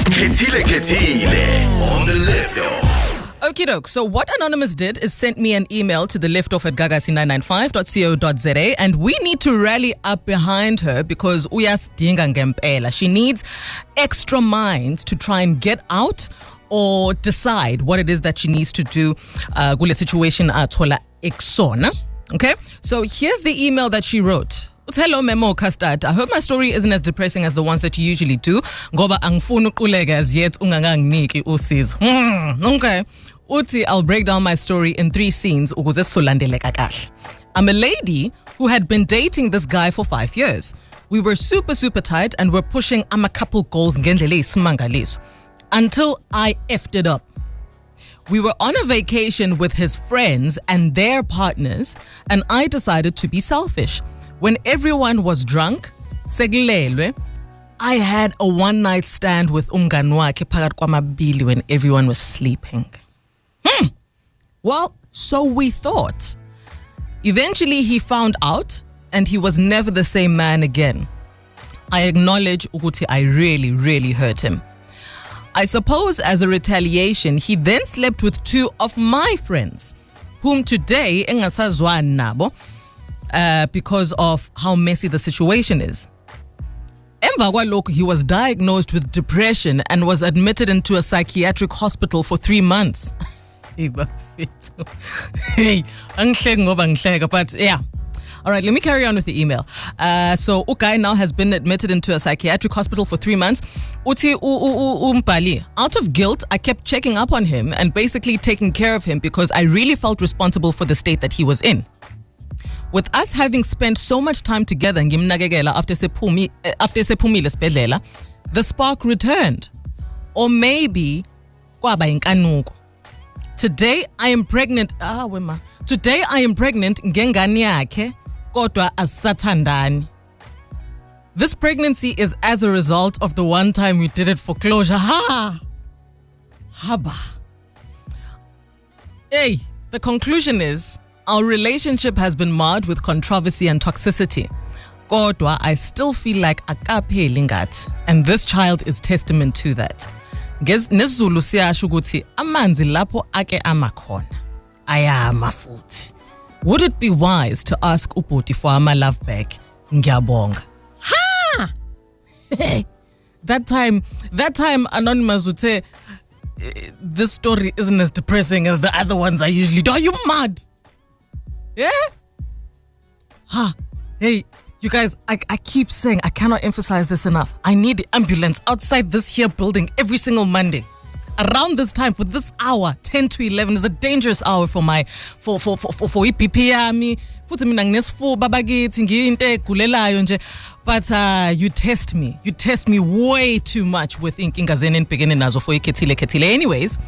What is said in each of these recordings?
Khetile on the left off. Okie doke. So what Anonymous did is sent me an email to the liftoff at gagasi995.co.za, and we need to rally up behind her because uyasdinga ngempela. She needs extra minds to try and get out or decide what it is that she needs to do kule situation athola eksona. Okay? So here's the email that she wrote. Hello Memo Custard. I hope my story isn't as depressing as the ones that you usually do. Ngoba angifuni uquleka as yet unganginiki usizo. Okay. Uthi, I'll break down my story in 3 scenes ukuze sizolandeleka kahle. I'm a lady who had been dating this guy for 5 years. We were super tight and were pushing couple goals ngendlela eyisimangaliso until I effed it up. We were on a vacation with his friends and their partners, and I decided to be selfish. When everyone was drunk, sekulelwe, I had a one-night stand with umngani wakhe phakathi kwamabili when everyone was sleeping. Well, so we thought. Eventually, he found out, and he was never the same man again. I acknowledge ukuthi I really hurt him. I suppose as a retaliation, he then slept with 2 of my friends, whom today engasazwani nabo. Because of how messy the situation is. Emva kwalokho, he was diagnosed with depression and was admitted into a psychiatric hospital for 3 months. Hey, but yeah. All right, let me carry on with the email. So, Ukai now has been admitted into a psychiatric hospital for 3 months. Uti umbali. Out of guilt, I kept checking up on him and basically taking care of him because I really felt responsible for the state that he was in. With us having spent so much time together after sephumile esibhedlela, the spark returned. Or maybe kwaba inkanuko. Today I am pregnant. Today I am pregnant ngengane yakhe kodwa asathandani. This pregnancy is as a result of the one time we did it for closure. Haba. Hey, the conclusion is our relationship has been marred with controversy and toxicity. Kodwa, I still feel like akapheli ngathi, and this child is testament to that. NesiZulu siyasho ukuthi amanzi lapho ake amakhona ayama futhi. Would it be wise to ask ubhuti for ama love back? Ngiyabonga. Ha! That time Anonymous would say this story isn't as depressing as the other ones I usually do. Are you mad? Yeah? Hey, you guys, I keep saying, I cannot emphasize this enough. I need the ambulance outside this here building every single Monday. Around this time, for this hour, 10 to 11 is a dangerous hour for EPP yami. Futhi mina nginesfuba bakithi ngiyinto egulelayo nje. But you test me way too much with inkinga zenu enibhekene nazo for ikhethile. Anyways,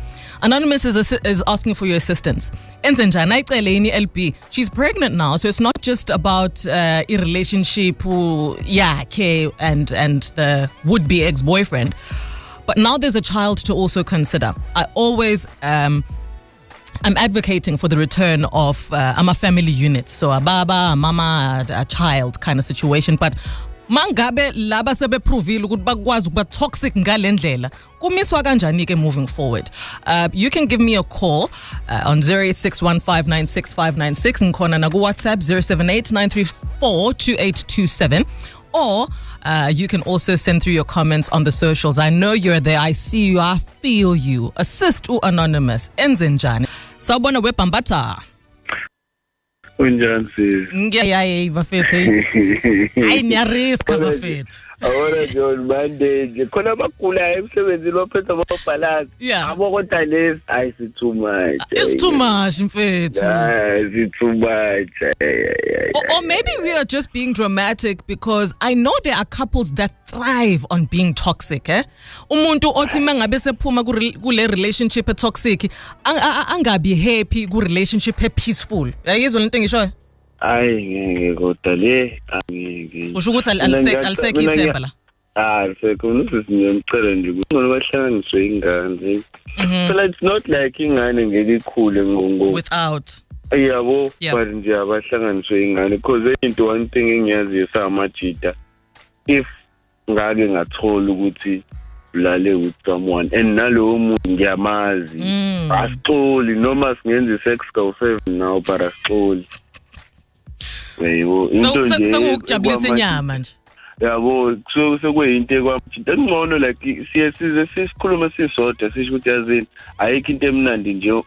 Anonymous is asking for your assistance. Enzenjani ayicele yini LB. She's pregnant now, so it's not just about a relationship yakhe and the would-be ex-boyfriend. But now there's a child to also consider. I always I'm advocating for the return of family units. So a baba, a mama, a child kind of situation. But mangabe laba sebeprovile ukuthi bakwazi ukuba toxic ngalendlela kumiswa kanjani ke moving forward. You can give me a call on 0861596596 ngikhona na ku WhatsApp 0789342827, or you can also send through your comments on the socials. I know you're there. I see you. I feel you. Assist Anonymous. Enzenjani. Sawubona webhambata. Unjani sis? Ngiyaye bafethu. Hayi niyariska bafethu. Awona John Monday nje khona bakula emsebenzini lophethe ababhalazi. Abo kodwa lesi it's too much. It's too much mfethu. It's too much. Or maybe we are just being dramatic because I know there are couples that thrive on being toxic, eh? Umuntu othi mangabe sephuma kule relationship toxic angabi happy ku relationship peaceful. Yayizwa lento ngisho? Hayi ngeke kodwa le angeke. Usho ukuthi alisekho ithemba la. Sekho ngicela nje ukuthi bahlanganiswe ingane. So it's not like ingane ngeke ikhule ngongo. Without. Yabo, but nje abahlanganiswe ingane because into one thing engiyaziyo samajita, if ngake ngathola ukuthi ngibulale with someone and nalowo muntu ngiyamazi asixoli noma singenza isex ka-7 now but asixoli yebo into nje sokujabulisa inyama nje yabo sekuyinto ekwamthinta engcono like size sisikhuluma sisodwa sisho ukuthi yazini ayikho into emnandi njengo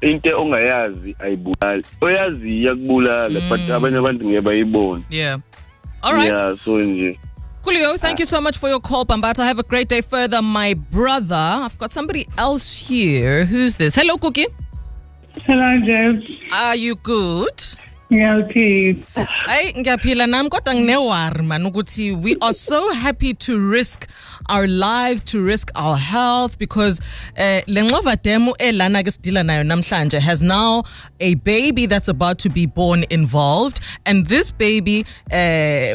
into ongayazi ayibulali oyazi yakubulala but abanye abantu ngeke bayibone. Yeah, all right. Yeah, so nje Coolio, thank you so much for your call, Bambata. Have a great day further, my brother. I've got somebody else here. Who's this? Hello, Cookie. Hello, James. Are you good? Ngiyaphila. Ay, ngiyaphila nami kodwa nginewari man ukuthi we are so happy to risk our lives, to risk our health because Lengova demo elana ke sidila nayo namhlanje has now a baby that's about to be born involved, and this baby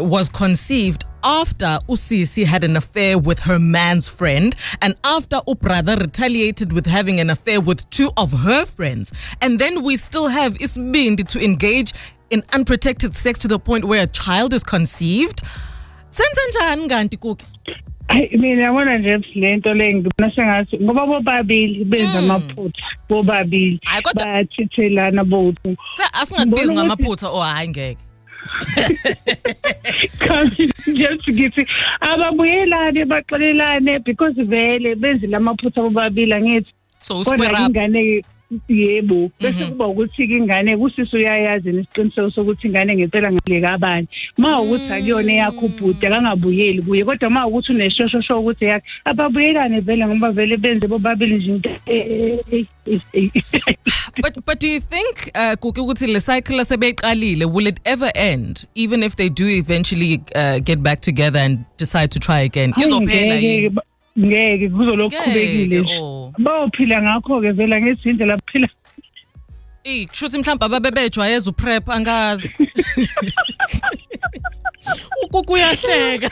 was conceived after Usisi had an affair with her man's friend, and after Ubrother retaliated with having an affair with two of her friends. And then we still have Isbindi to engage in unprotected sex to the point where a child is conceived. Senzenjani kanti Cookie? Mina yabona nje lento le ngibona sengathi ngoba bobabili benza amaphutha bobabili bayathithelana both. Asingabizi ngamaphutha hayi ngeke. Just ngithi ababuyelane baxolelane because vele benzi lamaphutha bobabili angithi so square up ingane yebo bese kuba ukuthi ingane kusisi uyayazi nesiqiniseko sokuthi ingane ngempela ngaleka abanye ma ukuthi akuyona yakho ubhuti akangabuyeli kuye kodwa ma ukuthi uneshosho ukuthi yakhe ababuyelane vele ngoba vele benze bobabili nje But do you think ukuthi le cycle sebeyiqalile will it ever end even if they do eventually get back together and decide to try again? Izophela yini? Ngeke kuzoloqhubekile bayophila ngakho ke vela ngezinto laphila kushuthi mhlawumbe ababebejwayeza uprep angazi ukuyahleka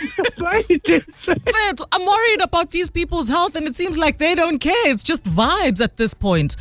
but I'm worried about these people's health and it seems like they don't care. It's just vibes at this point.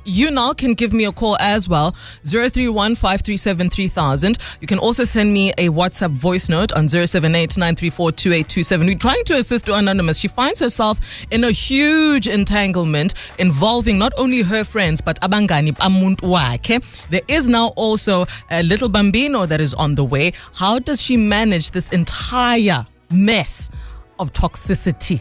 You now can give me a call as well, 031-537-3000. You can also send me a WhatsApp voice note on 078-934-2827. We're trying to assist Anonymous. She finds herself in a huge entanglement involving not only her friends but abangani amuntu wakhe. There is now also a little bambino that is on the way. How does she manage this entire mess of toxicity?